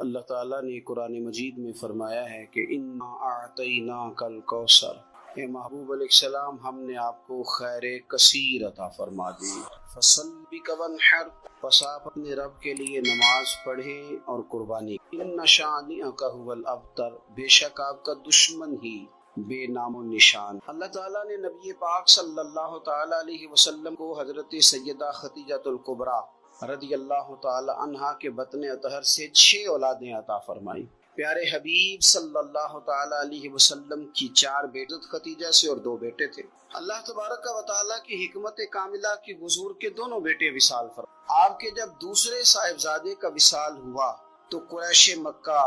اللہ تعالیٰ نے قرآن مجید میں فرمایا ہے کہ انا اعطیناک الکوثر، اے محبوب علیہ السلام ہم نے آپ کو خیر کثیر عطا فرما دی، فصلی وانحر، پس آپ اپنے رب کے لیے نماز پڑھیں اور قربانی، ان شانئک ھو الابتر، بے شک آپ کا دشمن ہی بے نام و نشان۔ اللہ تعالیٰ نے نبی پاک صلی اللہ تعالیٰ علیہ وسلم کو حضرت سیدہ خدیجہ الکبریٰ رضی اللہ تعالی عنہا کے بطن اطہر سے 6 اولادیں عطا فرمائی۔ پیارے حبیب صلی اللہ تعالی علیہ وسلم کی 4 بیٹے خدیجہ سے اور 2 بیٹے تھے۔ اللہ تبارک و تعالی کی حکمت کاملہ کی حضور کے دونوں بیٹے وصال فرمائے۔ آپ کے جب دوسرے صاحبزادے کا وصال ہوا تو قریش مکہ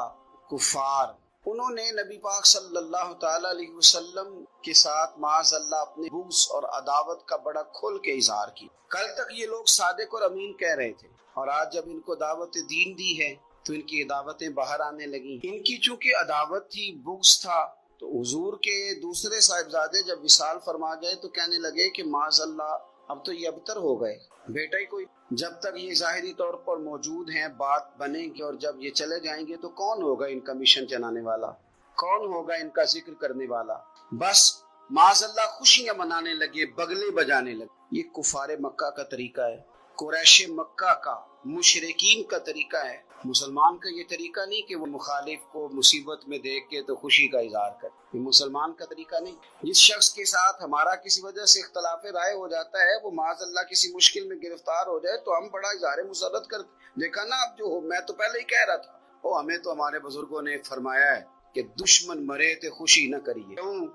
کفار انہوں نے نبی پاک صلی اللہ تعالی علیہ وسلم کے ساتھ معاذ اللہ اپنے بغض اور عداوت کا بڑا کھول کے اظہار کی۔ کل تک یہ لوگ صادق اور امین کہہ رہے تھے، اور آج جب ان کو دعوت دین دی ہے تو ان کی دعوتیں باہر آنے لگیں۔ ان کی چونکہ عداوت تھی، بغض تھا، تو حضور کے دوسرے صاحبزادے جب وصال فرما گئے تو کہنے لگے کہ معاذ اللہ اب تو یہ ابتر ہو گئے، بیٹا ہی کوئی۔ جب تک یہ ظاہری طور پر موجود ہیں بات بنے گی، اور جب یہ چلے جائیں گے تو کون ہوگا ان کا مشن چلانے والا، کون ہوگا ان کا ذکر کرنے والا؟ بس معاذ اللہ خوشیاں منانے لگے، بغلے بجانے لگے۔ یہ کفار مکہ کا طریقہ ہے، قریش مکہ کا، مشرکین کا طریقہ ہے۔ مسلمان کا یہ طریقہ نہیں کہ وہ مخالف کو مصیبت میں دیکھ کے تو خوشی کا اظہار کرے، یہ مسلمان کا طریقہ نہیں۔ جس شخص کے ساتھ ہمارا کسی وجہ سے اختلاف رائے ہو جاتا ہے، وہ معاذ اللہ کسی مشکل میں گرفتار ہو جائے تو ہم بڑا اظہار مسرت کرتے، دیکھا نا اب جو ہو، میں تو پہلے ہی کہہ رہا تھا، وہ ہمیں تو ہمارے بزرگوں نے فرمایا ہے کہ دشمن مرے تے خوشی نہ کریے، کیوں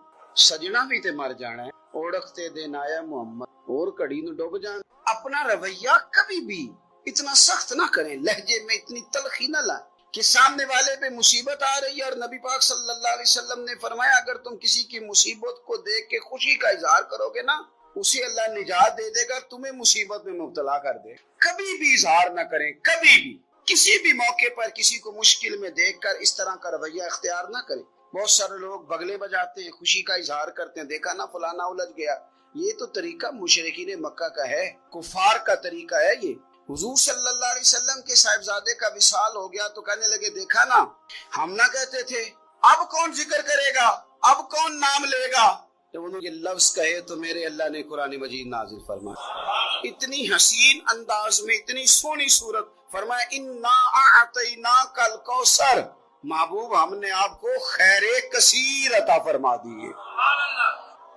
سجنا بھی تے مر جانا ہے، اوڑکتے دن آیا محمد اور کڑی نو ڈوب جانا۔ اپنا رویہ کبھی بھی اتنا سخت نہ کریں، لہجے میں اتنی تلخی نہ لائیں کہ سامنے والے پہ مصیبت آ رہی ہے، اور نبی پاک صلی اللہ علیہ وسلم نے فرمایا اگر تم کسی کی مصیبت کو دیکھ کے خوشی کا اظہار کرو گے نا، اسے اللہ نجات دے دے گا، تمہیں مصیبت میں مبتلا کر دے۔ کبھی بھی اظہار نہ کریں، کبھی بھی کسی بھی موقع پر کسی کو مشکل میں دیکھ کر اس طرح کا رویہ اختیار نہ کریں۔ بہت سارے لوگ بغلے بجاتے ہیں، خوشی کا اظہار کرتے ہیں، دیکھا نا فلانا الجھ گیا۔ یہ تو طریقہ مشرکین مکہ کا ہے، کفار کا طریقہ ہے یہ۔ حضور صلی اللہ علیہ وسلم کے صاحبزادے کا وصال ہو گیا تو کہنے لگے دیکھا نا، ہم نہ کہتے تھے اب کون ذکر کرے گا، اب کون نام لے گا؟ جب انہوں نے یہ لفظ کہے تو میرے اللہ نے قرآن مجید نازل فرمایا، اتنی حسین انداز میں، اتنی سونی صورت، فرمایا انا اعطیناک الکوثر، محبوب ہم نے آپ کو خیر کثیر عطا فرما دی ہے۔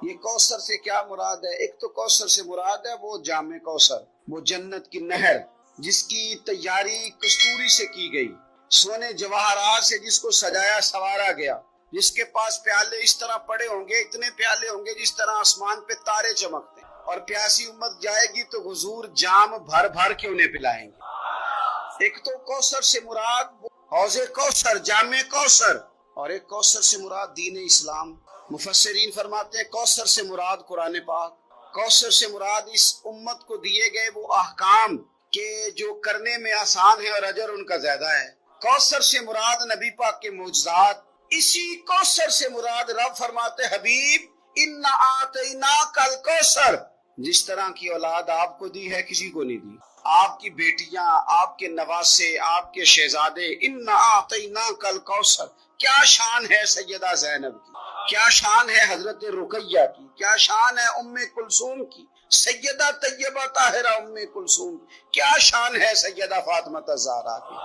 یہ کوثر سے کیا مراد ہے؟ ایک تو کوثر سے مراد ہے وہ جامع کوثر، وہ جنت کی نہر جس کی تیاری کستوری سے کی گئی، سونے جواہرات سے جس کو سجایا سوارا گیا، جس کے پاس پیالے اس طرح پڑے ہوں گے، اتنے پیالے ہوں گے جس طرح آسمان پہ تارے چمکتے ہیں، اور پیاسی امت جائے گی تو حضور جام بھر بھر کے انہیں پلائیں گے۔ ایک تو کوثر سے مراد حوض کوثر، جامع کوثر، اور ایک کوثر سے مراد دین اسلام۔ مفسرین فرماتے ہیں کوثر سے مراد قرآن پاک، کوثر سے مراد اس امت کو دیے گئے وہ احکام کہ جو کرنے میں آسان ہے اور اجر ان کا زیادہ ہے۔ کوثر سے مراد نبی پاک کے معجزات، اسی کوثر سے مراد رب فرماتے حبیب انا اعطیناک الکوثر، جس طرح کی اولاد آپ کو دی ہے کسی کو نہیں دی، آپ کی بیٹیاں، آپ کے نواسے، آپ کے شہزادے، انا اعطیناک الکوثر۔ کیا شان ہے سیدہ زینب کی، کیا شان ہے حضرت رقیہ کی، کیا شان ہے ام کلثوم کی، سیدہ طیبہ طاہرہ ام کلثوم، کیا شان ہے سیدہ فاطمہ الزہرا کی،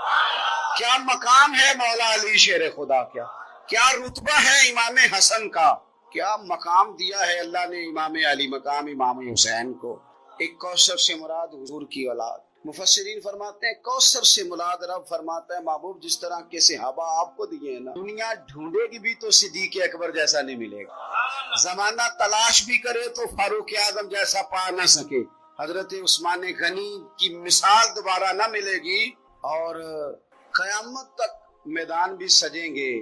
کیا مقام ہے مولا علی شیر خدا، کیا رتبہ ہے امام حسن کا، کیا مقام دیا ہے اللہ نے امام علی مقام امام حسین کو۔ ایک کوثر سے مراد حضور کی اولاد۔ مفسرین فرماتے ہیں کوثر سے مراد رب فرماتا ہے محبوب جس طرح کے صحابہ آپ کو دیے ہیں نا، دنیا ڈھونڈے گی بھی تو صدیق اکبر جیسا نہیں ملے گا، زمانہ تلاش بھی کرے تو فاروق اعظم جیسا پا نہ سکے، حضرت عثمان غنی کی مثال دوبارہ نہ ملے گی، اور قیامت تک میدان بھی سجیں گے،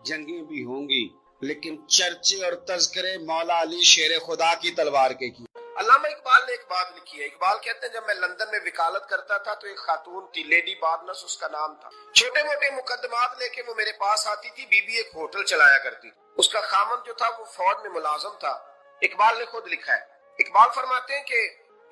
جنگیں بھی ہوں گی، لیکن چرچے اور تذکرے مولا علی شیر خدا کی تلوار کے کی۔ علامہ اقبال نے ایک بات لکھی ہے، اقبال کہتے ہیں جب میں لندن میں وکالت کرتا تھا تو ایک خاتون تھی، لیڈی بارنس اس کا نام تھا، چھوٹے موٹے مقدمات لے کے وہ میرے پاس آتی تھی، بی بی ایک ہوٹل چلایا کرتی، اس کا خامن جو تھا وہ فوج میں ملازم تھا۔ اقبال نے خود لکھا ہے، اقبال فرماتے ہیں کہ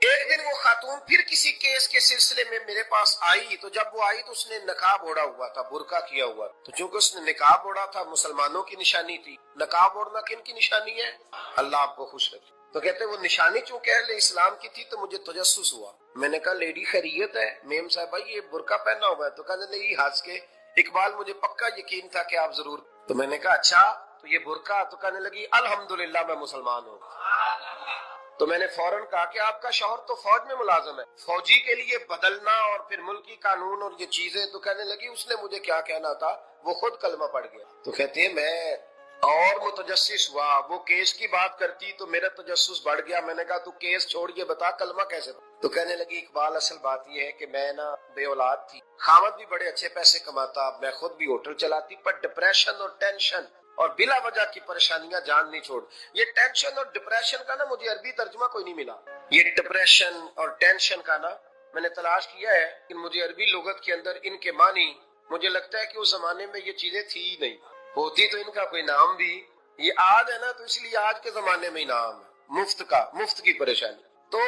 ایک دن وہ خاتون پھر کسی کیس کے سلسلے میں میرے پاس آئی، تو جب وہ آئی تو اس نے نقاب اوڑھا ہوا تھا، برقع کیا ہوا، تو چونکہ اس نے نقاب اوڑھا تھا مسلمانوں کی نشانی تھی۔ نقاب اوڑھنا کن کی نشانی ہے؟ اللہ آپ کو خوش رکھے۔ تو کہتے وہ نشانی چونکہ اہل اسلام کی تھی تو مجھے تجسس ہوا۔ میں نے کہا لیڈی خیریت ہے؟ میم صاحبہ یہ برقع پہنا ہوا ہے؟ تو کہنے لگی ہنس کے اقبال مجھے پکا یقین تھا کہ آپ ضرور۔ تو میں نے کہا اچھا تو یہ برقع؟ تو کہنے لگی الحمدللہ میں مسلمان ہوں۔ تو میں نے فوراً کہا کہ آپ کا شوہر تو فوج میں ملازم ہے، فوجی کے لیے بدلنا اور پھر ملکی قانون اور یہ چیزیں۔ تو کہنے لگی اس نے مجھے کیا کہنا تھا، وہ خود کلمہ پڑھ گیا۔ تو کہتے ہیں میں اور متجسس ہوا، وہ کیس کی بات کرتی تو میرا تجسس بڑھ گیا۔ میں نے کہا تو کیس چھوڑ یہ بتا کلمہ کیسے پڑھا؟ تو کہنے لگی اقبال اصل بات یہ ہے کہ میں نا بے اولاد تھی، خاوند بھی بڑے اچھے پیسے کماتا، میں خود بھی ہوٹل چلاتی، پر ڈپریشن اور ٹینشن اور بلا وجہ کی پریشانیاں جان نہیں چھوڑ۔ یہ ٹینشن اور ڈپریشن کا نا مجھے عربی ترجمہ کوئی نہیں ملا۔ یہ ڈپریشن اور ٹینشن کا نا میں نے تلاش کیا ہے کہ مجھے عربی لغت کے اندر ان کے معنی، مجھے لگتا ہے کہ اس زمانے میں یہ چیزیں تھی ہی نہیں، ہوتی تو ان کا کوئی نام بھی، یہ آج ہے نا تو اس لیے آج کے زمانے میں ہی نام ہے مفت کا، مفت کی پریشانی۔ تو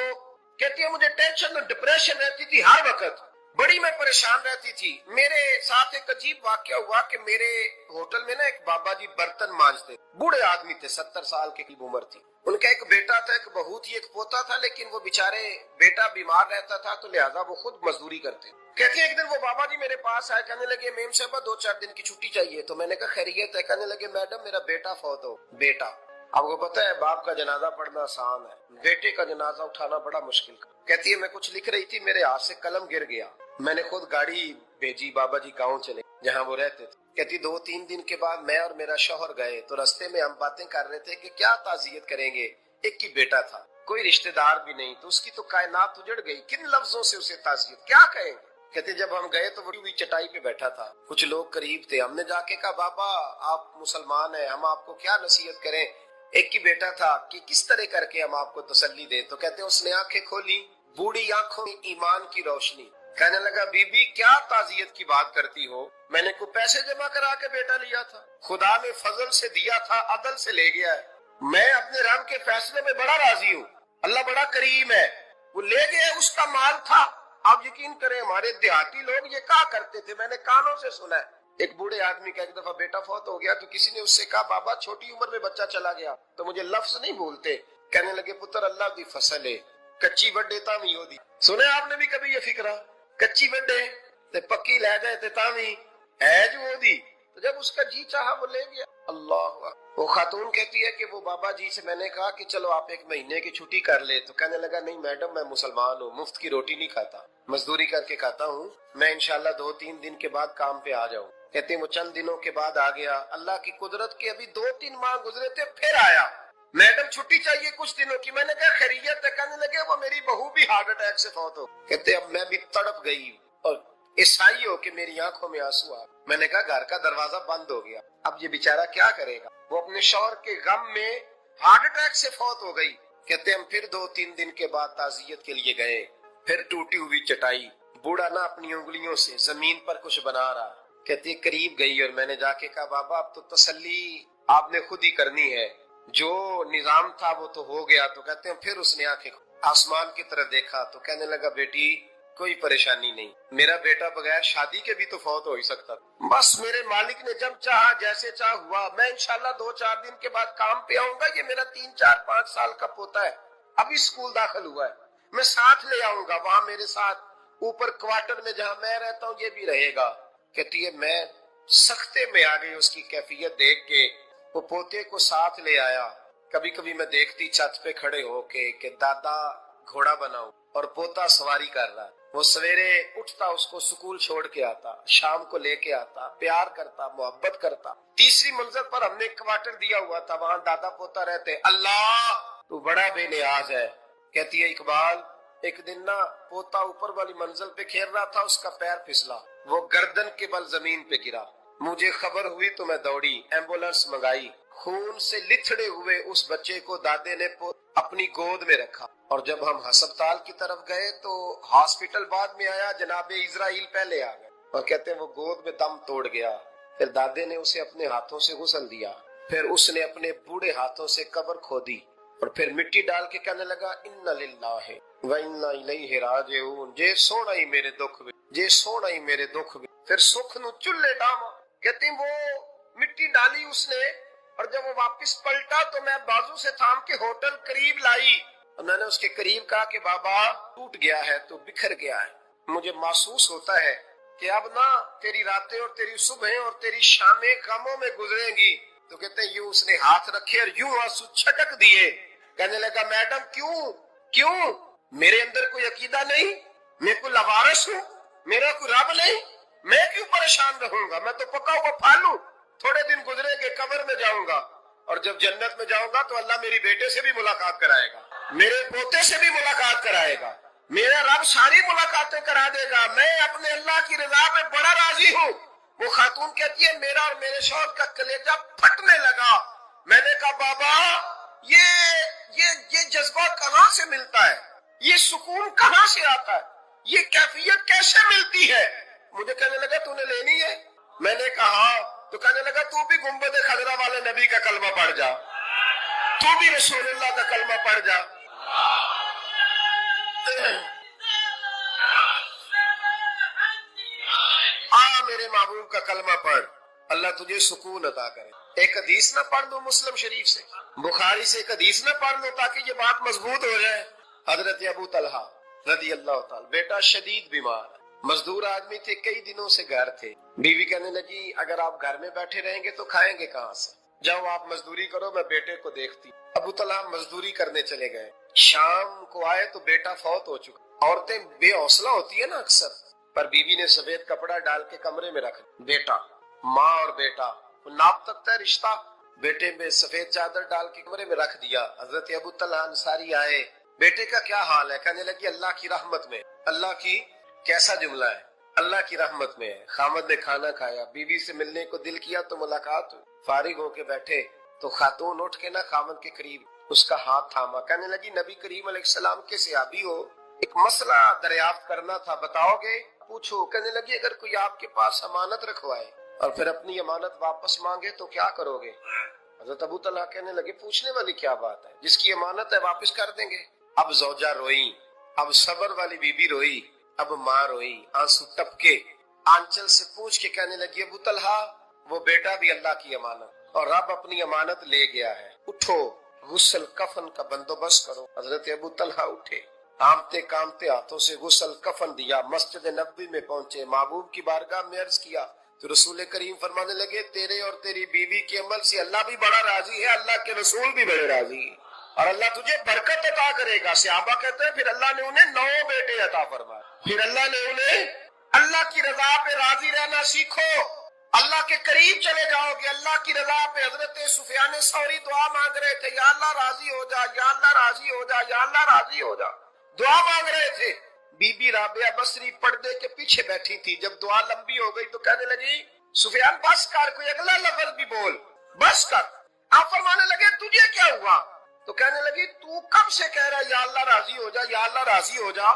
کہتی ہے مجھے ٹینشن اور ڈپریشن رہتی تھی ہر وقت، بڑی میں پریشان رہتی تھی۔ میرے ساتھ ایک عجیب واقعہ ہوا کہ میرے ہوٹل میں نا ایک بابا جی برتن مانجتے، بوڑھے آدمی تھے، 70 سال کے قریب عمر تھی، ان کا ایک بیٹا تھا، ایک بہو تھی، ایک پوتا تھا، لیکن وہ بیچارے بیٹا بیمار رہتا تھا تو لہٰذا وہ خود مزدوری کرتے۔ کہتے ایک دن وہ بابا جی میرے پاس آئے، کہنے لگے میم صاحبہ 2-4 دن کی چھٹی چاہیے۔ تو میں نے کہا خیریت ہے؟ کہنے لگے میڈم میرا بیٹا فوت ہو۔ بیٹا، آپ کو پتا ہے باپ کا جنازہ پڑھنا آسان ہے، بیٹے کا جنازہ اٹھانا بڑا مشکل۔ کہتی ہے میں کچھ لکھ رہی تھی، میرے ہاتھ سے قلم گر گیا، میں نے خود گاڑی بھیجی، بابا جی گاؤں چلے جہاں وہ رہتے تھے۔ کہتی 2-3 دن کے بعد میں اور میرا شوہر گئے تو رستے میں ہم باتیں کر رہے تھے کہ کیا تعزیت کریں گے، ایک ہی بیٹا تھا، کوئی رشتہ دار بھی نہیں، تو اس کی تو کائنات اجڑ گئی، کن لفظوں سے اسے تعزیت کیا کہیں گے۔ کہتے جب ہم گئے تو وہ چٹائی پہ بیٹھا تھا، کچھ لوگ قریب تھے، ہم نے جا کے کہا بابا آپ مسلمان ہیں، ہم آپ کو کیا نصیحت کریں، ایک ہی بیٹا تھا، کہ کس طرح کر کے ہم آپ کو تسلی دیں۔ تو کہتے اس نے آنکھیں کھولی، بوڑھی آنکھوں میں ایمان کی روشنی، کہنے لگا بی بی کیا تعزیت کی بات کرتی ہو، میں نے کوئی پیسے جمع کرا کے بیٹا لیا تھا، خدا نے فضل سے دیا تھا، عدل سے لے گیا ہے، میں اپنے رب کے فیصلے میں بڑا راضی ہوں، اللہ بڑا کریم ہے، وہ لے گیا، اس کا مال تھا۔ آپ یقین کریں ہمارے دیہاتی لوگ یہ کہا کرتے تھے، میں نے کانوں سے سنا ہے، ایک بوڑھے آدمی کا ایک دفعہ بیٹا فوت ہو گیا تو کسی نے اس سے کہا بابا چھوٹی عمر میں بچہ چلا گیا، تو مجھے لفظ نہیں بھولتے، کہنے لگے پتر اللہ دی فصل ہے، کچی وڈے تاوی ہو دی۔ سنے آپ نے بھی کبھی یہ فکرہ، کچی وڈے تے پکی لے جائے تے تاوی ہے جو ہو دی، تو جب اس کا جی چاہا وہ لے گیا۔ اللہ، وہ خاتون کہتی ہے کہ وہ بابا جی سے میں نے کہا کہ چلو آپ 1 مہینے کی چھٹی کر لے، تو کہنے لگا نہیں میڈم میں مسلمان ہوں، مفت کی روٹی نہیں کھاتا، مزدوری کر کے کھاتا ہوں، میں انشاءاللہ 2-3 دن کے بعد کام پہ آ جاؤں۔ کہتے ہیں وہ چند دنوں کے بعد آ گیا، اللہ کی قدرت کے ابھی 2-3 ماہ گزرے تھے پھر آیا، میڈم چھٹی چاہیے کچھ دنوں کی، میں نے کہا خیریت ہے؟ کہنے لگے وہ میری بہو بھی ہارٹ اٹیک سے فوت ہو۔ کہتے اب میں بھی تڑپ گئی اور عیسائی ہو کہ میری آنکھوں میں آنسو آ، میں نے کہا گھر کا دروازہ بند ہو گیا، اب یہ بیچارہ کیا کرے گا، وہ اپنے شوہر کے غم میں ہارٹ اٹیک سے فوت ہو گئی۔ کہتے ہم پھر 2-3 دن کے بعد تعزیت کے لیے گئے، پھر ٹوٹی ہوئی چٹائی، بوڑھا نہ اپنی انگلیوں سے زمین پر کچھ بنا رہا۔ کہتی قریب گئی اور میں نے جا کے کہا بابا اب تو تسلی آپ نے خود ہی کرنی ہے، جو نظام تھا وہ تو ہو گیا۔ تو کہتے ہیں پھر اس نے آنکھیں آسمان کی طرف دیکھا تو کہنے لگا بیٹی کوئی پریشانی نہیں، میرا بیٹا بغیر شادی کے بھی تو فوت ہو ہی سکتا، بس میرے مالک نے جب چاہا جیسے چاہ ہوا، میں انشاءاللہ 2-4 دن کے بعد کام پہ آؤں گا، یہ میرا 3-4-5 سال کا پوتا ہے، ابھی اسکول داخل ہوا ہے، میں ساتھ لے آؤں گا، وہاں میرے ساتھ اوپر کوارٹر میں جہاں میں رہتا ہوں یہ بھی رہے گا۔ کہتی ہے میں سختے میں آ گئی اس کی کیفیت دیکھ کے، وہ پوتے کو ساتھ لے آیا، کبھی کبھی میں دیکھتی چھت پہ کھڑے ہو کے کہ دادا گھوڑا بناؤ اور پوتا سواری کر رہا ہے، وہ سویرے اٹھتا اس کو سکول چھوڑ کے آتا، شام کو لے کے آتا، پیار کرتا، محبت کرتا۔ تیسری منزل پر ہم نے کوارٹر دیا ہوا تھا، وہاں دادا پوتا رہتے، اللہ تو بڑا بے نیاز ہے۔ کہتی ہے اقبال ایک دن نا پوتا اوپر والی منزل پہ کھیل رہا تھا، اس کا پیر پھسلا، وہ گردن کے بل زمین پہ گرا، مجھے خبر ہوئی تو میں دوڑی، ایمبولینس منگائی، خون سے لتھڑے ہوئے اس بچے کو دادے نے اپنی گود میں رکھا، اور جب ہم ہسپتال کی طرف گئے تو ہاسپٹل بعد میں آیا، جناب اسرائیل پہلے آ گئے، اور کہتے ہیں وہ گود میں دم توڑ گیا، پھر دادے نے اسے اپنے ہاتھوں سے غسل دیا، پھر اس نے اپنے بوڑھے ہاتھوں سے قبر کھودی، اور پھر مٹی ڈال کے کہنے لگا اِنَّ لِلَّهِ وَإِنَّا إِلَيْهِ رَاجِعُونَ، جے سونا ہی میرے دکھ بھی، جے سونا ہی میرے دکھ بھی۔ پھر سکھ نو چلے ڈاما، کہتے ہیں وہ مٹی ڈالی اس نے، اور جب وہ واپس پلٹا تو میں بازو سے تھام کے ہوٹل قریب لائی، اور میں نے اس کے قریب کہا کہ بابا ٹوٹ گیا ہے تو بکھر گیا ہے، مجھے محسوس ہوتا ہے کہ اب نہ تیری راتیں اور تیری صبحیں اور تیری شامیں غموں میں گزریں گی۔ تو کہتے ہیں یوں اس نے ہاتھ رکھے اور یوں آنسو چھٹک دیے، کہنے لگا میڈم کیوں میرے اندر کوئی عقیدہ نہیں، میں کوئی لوارث ہوں، میرا کوئی رب نہیں، میں کیوں پریشان رہوں گا، میں تو پکا ہوا پھل ہوں، تھوڑے دن گزرے گے قبر میں جاؤں گا، اور جب جنت میں جاؤں گا تو اللہ میری بیٹے سے بھی ملاقات کرائے گا، میرے پوتے سے بھی ملاقات کرائے گا، میرا رب ساری ملاقاتیں کرا دے گا، میں اپنے اللہ کی رضا میں بڑا راضی ہوں۔ وہ خاتون کہتی ہے میرا اور میرے شوہر کا کلیجہ پھٹنے لگا، میں نے کہا بابا یہ جذبہ کہاں سے ملتا ہے، یہ سکون کہاں سے آتا ہے، یہ کیفیت کیسے ملتی ہے؟ مجھے کہنے لگا تو نے لینی ہے؟ میں نے کہا ہاں۔ تو کہنے لگا تو بھی گنبد خضرا والے نبی کا کلمہ پڑھ جا، تو بھی رسول اللہ کا کلمہ پڑھ جا۔ میرے محبوب کا کلمہ پڑھ، اللہ تجھے سکون عطا کرے۔ ایک حدیث نہ پڑھ دو مسلم شریف سے، بخاری سے ایک حدیث نہ پڑھ لو تاکہ یہ بات مضبوط ہو جائے۔ حضرت ابو طلحہ رضی اللہ تعالی، بیٹا شدید بیمار، مزدور آدمی تھے، کئی دنوں سے گھر تھے، بیوی کہنے لگی اگر آپ گھر میں بیٹھے رہیں گے تو کھائیں گے کہاں سے، جاؤ آپ مزدوری کرو، میں بیٹے کو دیکھتی۔ ابو طلحہ مزدوری کرنے چلے گئے، شام کو آئے تو بیٹا فوت ہو چکا۔ عورتیں بے حوصلہ ہوتی ہے نا اکثر، پر بیوی نے سفید کپڑا ڈال کے کمرے میں رکھ بیٹا، ماں اور بیٹا ناپ تک ہے رشتہ، بیٹے میں سفید چادر ڈال کے کمرے میں رکھ دیا۔ حضرت ابو طلحہ انصاری آئے، بیٹے کا کیا حال ہے؟ کہنے لگی اللہ کی رحمت میں۔ اللہ کی کیسا جملہ ہے؟ اللہ کی رحمت میں ہے۔ خامد نے کھانا کھایا، بیوی سے ملنے کو دل کیا تو ملاقات ہوئی، فارغ ہو کے بیٹھے تو خاتون اٹھ کے نہ خامد کے قریب اس کا ہاتھ تھاما، کہنے لگی نبی کریم علیہ السلام کے صحابی ہو، ایک مسئلہ دریافت کرنا تھا، بتاؤ گے؟ پوچھو۔ کہنے لگی اگر کوئی آپ کے پاس امانت رکھوائے اور پھر اپنی امانت واپس مانگے تو کیا کرو گے؟ حضرت ابو طلحہ کہنے لگے پوچھنے والی کیا بات ہے، جس کی امانت ہے واپس کر دیں گے۔ اب زوجہ روئی، اب صبر والی بی بی روئی، اب ماں روئی، آنسو ٹپکے، آنچل سے پوچھ کے کہنے لگی ابو طلحہ وہ بیٹا بھی اللہ کی امانت اور رب اپنی امانت لے گیا ہے، اٹھو غسل کفن کا بندوبست کرو۔ حضرت ابو طلحہ اٹھے، کامتے کامتے ہاتھوں سے غسل کفن دیا، مسجد نبوی میں پہنچے، محبوب کی بارگاہ میں عرض کیا تو رسول کریم فرمانے لگے تیرے اور تیری بیوی کے عمل سے اللہ بھی بڑا راضی ہے، اللہ کے رسول بھی بڑے راضی ہیں، اور اللہ تجھے برکت عطا کرے گا۔ صحابہ کہتے ہیں پھر اللہ نے انہیں 9 بیٹے عطا فرمائے، پھر اللہ نے انہیں اللہ کی رضا پہ راضی رہنا سیکھو، اللہ کے قریب چلے جاؤ گے، اللہ کی رضا پہ۔ حضرت سفیان ثوری دعا مانگ رہے تھے، یا اللہ راضی ہو جا، یا اللہ راضی ہو جا، یا اللہ راضی ہو جا، دعا مانگ رہے تھے۔ بی بی رابعہ بصری پردے کے پیچھے بیٹھی تھی، جب دعا لمبی ہو گئی تو کہنے لگی سفیان بس کر، کوئی اگلا لفظ بھی بول، بس کر۔ آپ فرمانے لگے تجھے کیا ہوا؟ تو کہنے لگی تو کب سے کہہ رہا یا اللہ راضی ہو جا، یا اللہ راضی ہو جا،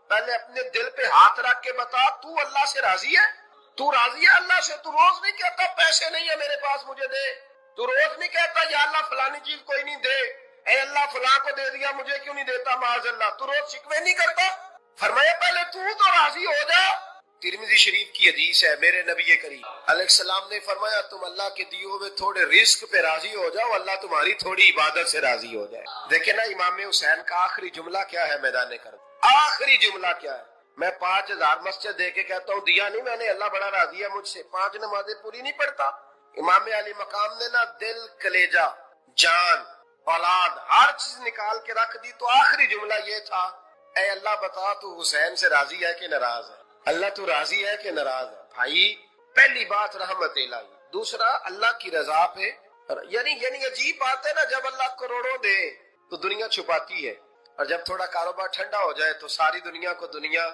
پہلے اپنے دل پہ ہاتھ رکھ کے بتا تو اللہ سے راضی ہے؟ تو راضی ہے اللہ سے؟ تو روز نہیں کہتا پیسے نہیں ہے میرے پاس مجھے دے، تو روز نہیں کہتا یا اللہ فلانی چیز کوئی نہیں دے، اے اللہ فلاں کو دے دیا مجھے کیوں نہیں دیتا معاذ اللہ، تو روز شکوے نہیں کرتا؟ فرمایا پہلے تو راضی ہو جا۔ ترمذی شریف کی حدیث ہے، میرے نبی کریم علیہ السلام نے فرمایا تم اللہ کے دیے ہوئے تھوڑے رزق پہ راضی ہو جاؤ، اللہ تمہاری تھوڑی عبادت سے راضی ہو جائے۔ دیکھیں نا امام حسین کا آخری جملہ کیا ہے میدان کرب، آخری جملہ کیا ہے؟ میں 5000 مسجد دے کے کہتا ہوں دیا نہیں میں نے، اللہ بڑا راضی ہے مجھ سے، 5 نمازیں پوری نہیں پڑھتا۔ امام علی مقام نے نا دل، کلیجہ، جان، اولاد ہر چیز نکال کے رکھ دی، تو آخری جملہ یہ تھا اے اللہ بتا تو حسین سے راضی ہے کہ ناراض ہے؟ اللہ تو راضی ہے کہ ناراض ہے؟ بھائی پہلی بات رحمت الہی، دوسرا اللہ کی رضا پہ، یعنی عجیب بات ہے نا، جب اللہ کروڑوں دے تو دنیا چھپاتی ہے، اور جب تھوڑا کاروبار ٹھنڈا ہو جائے تو ساری دنیا کو دنیا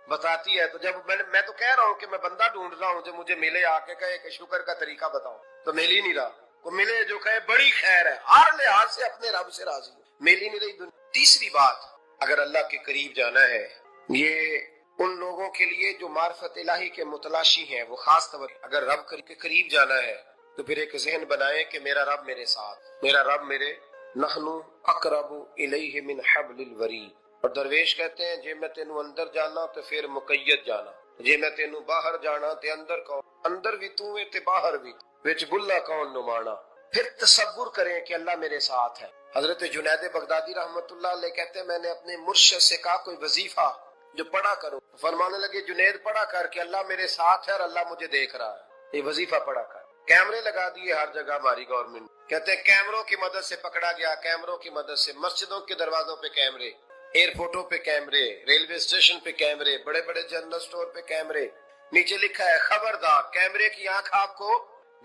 بتاتی ہے۔ تو جب میں تو کہہ رہا ہوں کہ میں بندہ ڈھونڈ رہا ہوں جو مجھے ملے، آ کے کہے کہ شکر کا طریقہ بتاؤ، تو مل ہی نہیں رہا، کو ملے جو کہے بڑی خیر ہے، ہر لحاظ سے اپنے رب سے راضی ہوں، مل ہی نہیں رہی دنیا۔ تیسری بات، اگر اللہ کے قریب جانا ہے، یہ ان لوگوں کے لیے جو معرفت الہی کے متلاشی ہیں، وہ خاص طور اگر رب کے قریب جانا ہے تو پھر ایک ذہن بنائیں کہ میرا رب میرے ساتھ، میرا رب میرے نحنو اقرب الیہ من حبل الورید. اور درویش کہتے ہیں جے میں تینوں اندر جانا تو پھر مقید جانا، جے میں تینوں باہر جانا تے اندر کون، اندر بھی تو ہے تے باہر بھی، وچ بلا کون نمانا. پھر تصور کریں کہ اللہ میرے ساتھ ہے. حضرت جنید بغدادی رحمت اللہ علیہ کہتے ہیں میں نے اپنے مرشد سے کہا کوئی وظیفہ جو پڑھا کروں، فرمانے لگے جنید پڑھا کر کہ اللہ میرے ساتھ ہے اور اللہ مجھے دیکھ رہا ہے. یہ وظیفہ پڑھا کر. کیمرے لگا دیے ہر جگہ ہماری گورنمنٹ، کہتے ہیں کیمروں کی مدد سے پکڑا گیا، کیمروں کی مدد سے مسجدوں کے دروازوں پہ کیمرے، ایئرپورٹوں پہ کیمرے، ریلوے اسٹیشن پہ کیمرے، بڑے بڑے جنرل سٹور پہ کیمرے. نیچے لکھا ہے خبردار کیمرے کی آنکھ آپ کو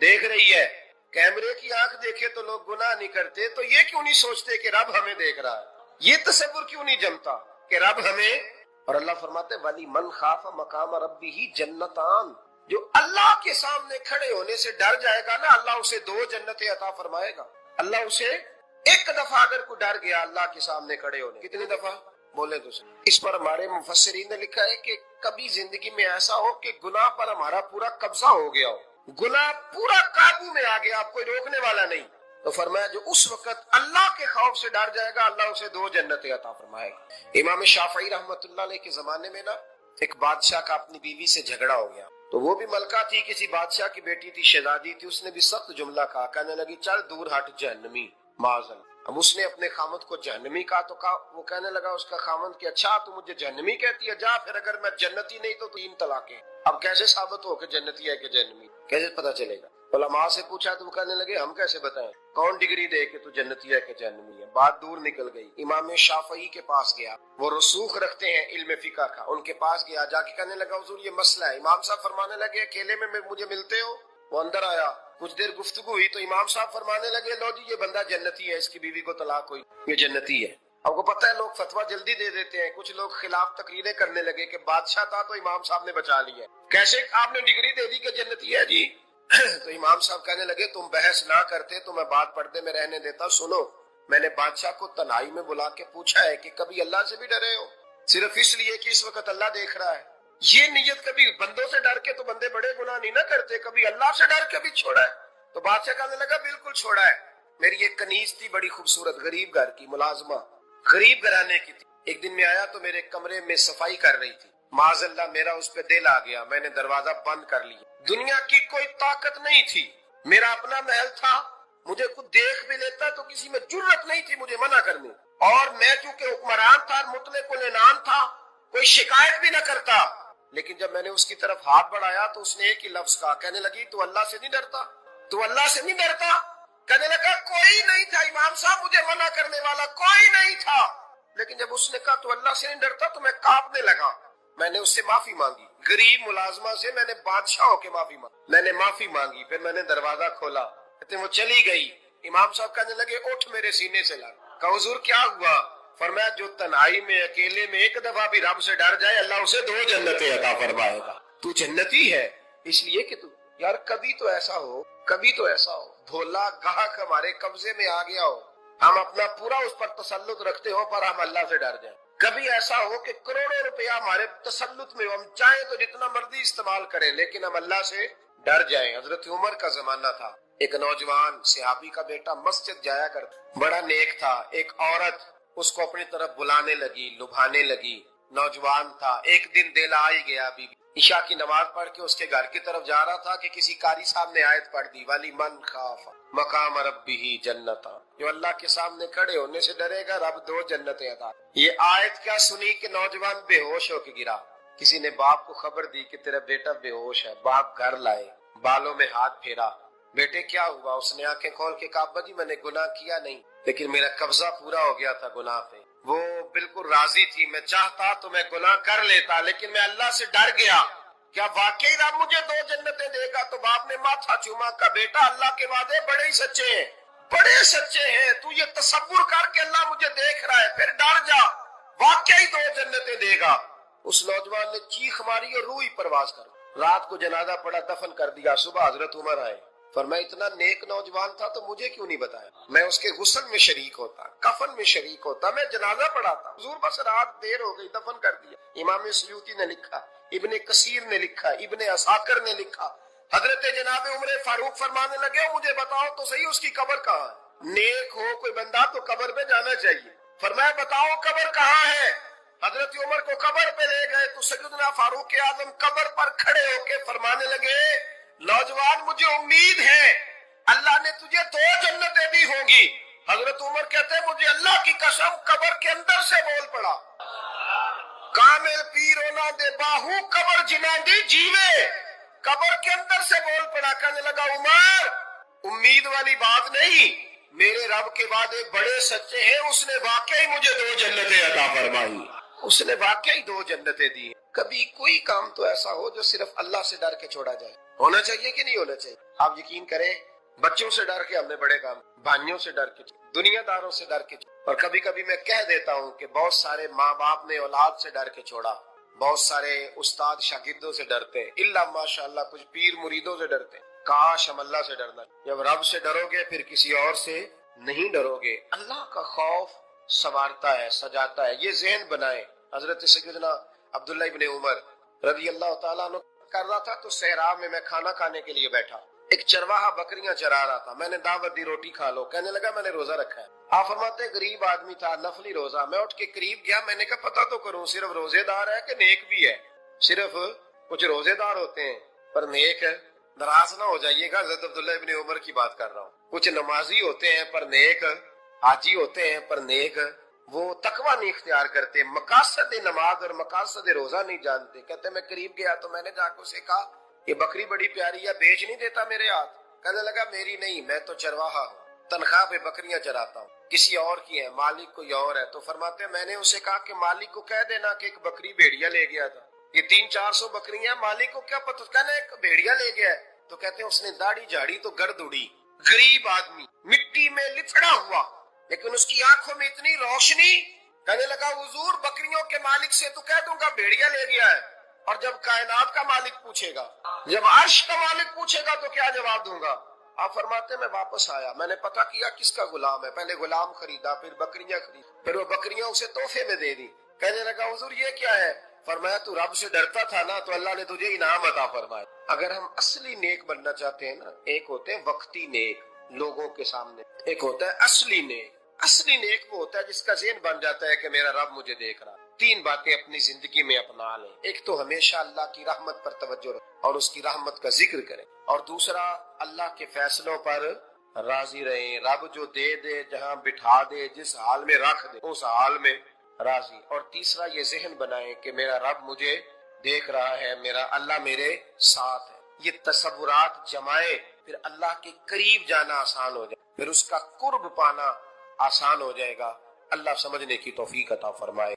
دیکھ رہی ہے. کیمرے کی آنکھ دیکھے تو لوگ گناہ نہیں کرتے، تو یہ کیوں نہیں سوچتے کہ رب ہمیں دیکھ رہا ہے؟ یہ تصور کیوں نہیں جمتا کہ رب ہمیں. اور اللہ فرماتے ولی من خاف مقام ربہ جنتان، جو اللہ کے سامنے کھڑے ہونے سے ڈر جائے گا نا، اللہ اسے 2 جنتیں عطا فرمائے گا. اللہ اسے ایک دفعہ اگر کوئی ڈر گیا اللہ کے سامنے کھڑے ہونے، کتنی دفعہ بولے تو صحیح. اس پر ہمارے مفسرین نے لکھا ہے کہ کبھی زندگی میں ایسا ہو کہ گناہ پر ہمارا پورا قبضہ ہو گیا ہو، گناہ پورا قابو میں آ گیا، اب کوئی روکنے والا نہیں، تو فرمایا جو اس وقت اللہ کے خوف سے ڈر جائے گا اللہ اسے 2 جنتیں عطا فرمائے گا. امام شافعی رحمت اللہ علیہ کے زمانے میں نا ایک بادشاہ کا اپنی بیوی سے جھگڑا ہو گیا، تو وہ بھی ملکہ تھی، کسی بادشاہ کی بیٹی تھی، شہزادی تھی. اس نے بھی سخت جملہ کہا، کہنے لگی چل دور ہٹ جہنمی معاذ اللہ. اب اس نے اپنے خامد کو جہنمی کہا تو کہا، وہ کہنے لگا اس کا خامد کہ اچھا تو مجھے جہنمی کہتی ہے، جا پھر اگر میں جنتی نہیں تو 3 طلاقیں. اب کیسے ثابت ہو کہ جنتی ہے کہ جہنمی، کیسے پتہ چلے گا؟ علماء سے پوچھا تو وہ کہنے لگے ہم کیسے بتائیں، کون ڈگری دے کہ تو جنتی ہے کہ جہنمی ہے. بات دور نکل گئی. امام شافعی کے پاس گیا، وہ رسوخ رکھتے ہیں علم فقہ کا، ان کے پاس گیا، جا کے کہنے لگا حضور یہ مسئلہ ہے. امام صاحب فرمانے لگے اکیلے میں مجھے ملتے ہو؟ وہ اندر آیا، کچھ دیر گفتگو ہوئی تو امام صاحب فرمانے لگے لو جی یہ بندہ جنتی ہے، اس کی بیوی کو طلاق ہوئی، یہ جنتی ہے. آپ کو پتہ ہے لوگ فتویٰ جلدی دے دیتے ہیں. کچھ لوگ خلاف تقریریں کرنے لگے کہ بادشاہ تھا تو امام صاحب نے بچا لیا، کیسے آپ نے ڈگری دے دی کہ جنتی ہے جی. تو امام صاحب کہنے لگے تم بحث نہ کرتے تو میں بات پردے میں رہنے دیتا. سنو، میں نے بادشاہ کو تنہائی میں بلا کے پوچھا ہے کہ کبھی اللہ سے بھی ڈرے ہو؟ صرف اس لیے کہ اس وقت اللہ دیکھ رہا ہے. یہ نیت کبھی بندوں سے ڈر کے تو بندے بڑے گناہ نہیں نہ کرتے، کبھی اللہ سے ڈر کے بھی چھوڑا ہے. تو بادشاہ کہنے لگا بالکل چھوڑا ہے. میری ایک کنیز تھی بڑی خوبصورت، غریب گھر کی ملازمہ، غریب گھرانے کی تھی. ایک دن میں آیا تو میرے کمرے میں صفائی کر رہی تھی. معاذ اللہ میرا اس پہ دل آ گیا، میں نے دروازہ بند کر لیا. دنیا کی کوئی طاقت نہیں تھی، میرا اپنا محل تھا، مجھے کچھ دیکھ بھی لیتا تو کسی میں جرت نہیں تھی مجھے منع کرنے. اور میں چونکہ حکمران تھا، مطلق العنان تھا، کوئی شکایت بھی نہ کرتا. لیکن جب میں نے اس کی طرف ہاتھ بڑھایا تو اس نے ایک ہی لفظ کہا، کہنے لگی تو اللہ سے نہیں ڈرتا، تو اللہ سے نہیں ڈرتا. کہنے لگا کوئی نہیں تھا امام صاحب مجھے منع کرنے والا، کوئی نہیں تھا. لیکن جب اس نے کہا تو اللہ سے نہیں ڈرتا تو میں کانپنے لگا. میں نے اس سے معافی مانگی، غریب ملازمہ سے میں نے بادشاہ ہو کے معافی مانگی. میں نے معافی مانگی، پھر میں نے دروازہ کھولا، کہتے وہ چلی گئی. امام صاحب کہنے لگے اٹھ میرے سینے سے لگ. کہا حضور کیا ہوا؟ فرمایا جو تنہائی میں اکیلے میں ایک دفعہ بھی رب سے ڈر جائے اللہ اسے 2 جنتیں عطا فرمائے گا. تو جنتی ہے اس لیے کہ تو یار کبھی تو ایسا ہو، کبھی تو ایسا ہو بھولا گاہک ہمارے قبضے میں آ گیا ہو، ہم اپنا پورا اس پر تسلط رکھتے ہو پر ہم اللہ سے ڈر جائیں. کبھی ایسا ہو کہ کروڑوں روپیہ ہمارے تسلط میں ہو، ہم چاہیں تو جتنا مرضی استعمال کریں لیکن ہم اللہ سے ڈر جائیں. حضرت عمر کا زمانہ تھا، ایک نوجوان صحابی کا بیٹا مسجد جایا کرتا، بڑا نیک تھا. ایک عورت اس کو اپنی طرف بلانے لگی، لبھانے لگی. نوجوان تھا، ایک دن دل آ ہی گیا. بی بی عشاء کی نماز پڑھ کے اس کے گھر کی طرف جا رہا تھا کہ کسی قاری صاحب نے آیت پڑھ دی، ولی من خاف مقام ربہ جنتا، جو اللہ کے سامنے کھڑے ہونے سے ڈرے گا رب 2 جنتیں عطا. یہ آیت کیا سنی کہ نوجوان بے ہوش ہو کے گرا. کسی نے باپ کو خبر دی کہ تیرا بیٹا بے ہوش ہے. باپ گھر لائے، بالوں میں ہاتھ پھیرا، بیٹے کیا ہوا؟ اس نے آنکھیں کھول کے کہا ابا جی میں نے گناہ کیا نہیں، لیکن میرا قبضہ پورا ہو گیا تھا گناہ پہ. وہ بالکل راضی تھی، میں چاہتا تو میں گناہ کر لیتا لیکن میں اللہ سے ڈر گیا. کیا واقعی رب مجھے 2 جنتیں دے گا؟ تو باپ نے ماتھا چوما کا بیٹا اللہ کے وعدے بڑے ہی سچے ہیں، بڑے سچے ہیں. تو یہ تصور کر کے اللہ مجھے دیکھ رہا ہے، پھر ڈر جا، واقعی 2 جنتیں دے گا. اس نوجوان نے چیخ ماری اور روح ہی پرواز کر. رات کو جنازہ پڑا، دفن کر دیا. صبح حضرت عمر آئے، فرمایا اتنا نیک نوجوان تھا تو مجھے کیوں نہیں بتایا؟ میں اس کے غسل میں شریک ہوتا، کفن میں شریک ہوتا، میں جنازہ پڑھاتا. حضور بس رات دیر ہو گئی، دفن کر دیا. امام سیوطی نے لکھا، ابن کثیر نے لکھا، ابن عساکر نے لکھا. حضرت جناب عمر فاروق فرمانے لگے مجھے بتاؤ تو صحیح اس کی قبر کہاں ہے. نیک ہو کوئی بندہ تو قبر پہ جانا چاہیے. فرمایا بتاؤ قبر کہاں ہے؟ حضرت عمر کو قبر پہ لے گئے تو سیدنا فاروق اعظم قبر پر کھڑے ہو کے فرمانے لگے نوجوان مجھے امید ہے اللہ نے تجھے 2 جنتیں دی ہوں گی. حضرت عمر کہتے ہیں مجھے اللہ کی قسم قبر کے اندر سے بول پڑا کامل پیرونا دے باہو قبر جنا دی جیوے. قبر کے اندر سے بول پڑا کہنے لگا عمر امید والی بات نہیں، میرے رب کے وعدے بڑے سچے ہیں، اس نے واقعی مجھے 2 جنتیں عطا فرمائی، اس نے واقعی 2 جنتیں دی. کبھی کوئی کام تو ایسا ہو جو صرف اللہ سے ڈر کے چھوڑا جائے، ہونا چاہیے کہ نہیں ہونا چاہیے؟ آپ یقین کریں بچوں سے ڈر کے ہم نے بڑے کام، بھائیوں سے ڈر کے، دنیا داروں سے ڈر کے، اور کبھی کبھی میں کہہ دیتا ہوں کہ بہت سارے ماں باپ نے اولاد سے ڈر کے چھوڑا، بہت سارے استاد شاگردوں سے ڈرتے ہیں، الا ماشاءاللہ کچھ پیر مریدوں سے ڈرتے ہیں. کاش ہم اللہ سے ڈرنا. جب رب سے ڈرو گے پھر کسی اور سے نہیں ڈرو گے. اللہ کا خوف سنوارتا ہے، سجاتا ہے، یہ ذہن بنائے. حضرت سیدنا عبداللہ ابن عمر رضی اللہ تعالیٰ عنہ کر رہا تھا تو صحرا میں کھانا کھانے کے لیے بیٹھا، ایک چرواہا بکریاں چرا رہا تھا. میں نے دعوت دی روٹی کھا لو، کہنے لگا میں نے روزہ رکھا ہے. آپ فرماتے غریب آدمی تھا، نفلی روزہ. میں اٹھ کے قریب گیا، میں نے کہا پتہ تو کروں صرف روزے دار ہے کہ نیک بھی ہے؟ صرف کچھ روزے دار ہوتے ہیں پر نیک ہے؟ ناراض نہ ہو جائیے گا، حضرت عبداللہ ابن عمر کی بات کر رہا ہوں. کچھ نمازی ہوتے ہیں پر نیک، حاجی ہوتے ہیں پر نیک، وہ تقوی نہیں اختیار کرتے، مقاصد نماز اور مقاصد روزہ نہیں جانتے. کہتے میں قریب گیا تو میں نے جا کے اسے کہا یہ بکری بڑی پیاری ہے، بیچ نہیں دیتا میرے ہاتھ؟ کہنے لگا میری نہیں، میں تو چرواہا ہوں، تنخواہ پہ بکریاں چراتا ہوں، کسی اور کی ہے، مالک کوئی اور ہے. تو فرماتے ہیں میں نے اسے کہا کہ مالک کو کہہ دینا کہ ایک بکری بھیڑیا لے گیا تھا، یہ 300-400 بکریاں، مالک کو کیا پتہ، کہنا ایک بھیڑیا لے گیا ہے. تو کہتے ہیں اس نے داڑھی جھاڑی تو گرد اڑی، غریب آدمی مٹی میں لتڑا ہوا لیکن اس کی آنکھوں میں اتنی روشنی. کہنے لگا حضور بکریوں کے مالک سے تو کہہ دوں گا بھیڑیا لے گیا ہے، اور جب کائنات کا مالک پوچھے گا، جب عرش کا مالک پوچھے گا تو کیا جواب دوں گا؟ آپ فرماتے میں واپس آیا، میں نے پتہ کیا کس کا غلام ہے، پہلے غلام خریدا، پھر بکریاں خرید، پھر وہ بکریاں اسے تحفے میں دے دی. کہنے لگا حضور یہ کیا ہے؟ فرمایا تو رب سے ڈرتا تھا نا تو اللہ نے تجھے انعام عطا فرمایا. اگر ہم اصلی نیک بننا چاہتے ہیں نا، ایک ہوتے ہیں وقتی نیک لوگوں کے سامنے، ایک ہوتا ہے اصلی نیک. اصلی نیک وہ ہوتا ہے جس کا ذہن بن جاتا ہے کہ میرا رب مجھے دیکھ رہا. 3 باتیں اپنی زندگی میں اپنا لیں. ایک تو ہمیشہ اللہ کی رحمت پر توجہ رکھیں اور اس کی رحمت کا ذکر کریں، اور دوسرا اللہ کے فیصلوں پر راضی رہیں. رب جو دے دے، جہاں بٹھا دے، جس حال میں رکھ دے اس حال میں راضی. اور تیسرا یہ ذہن بنائیں کہ میرا رب مجھے دیکھ رہا ہے، میرا اللہ میرے ساتھ ہے. یہ تصورات جمائے پھر اللہ کے قریب جانا آسان ہو جائے، پھر اس کا قرب پانا آسان ہو جائے گا. اللہ سمجھنے کی توفیق عطا فرمائے.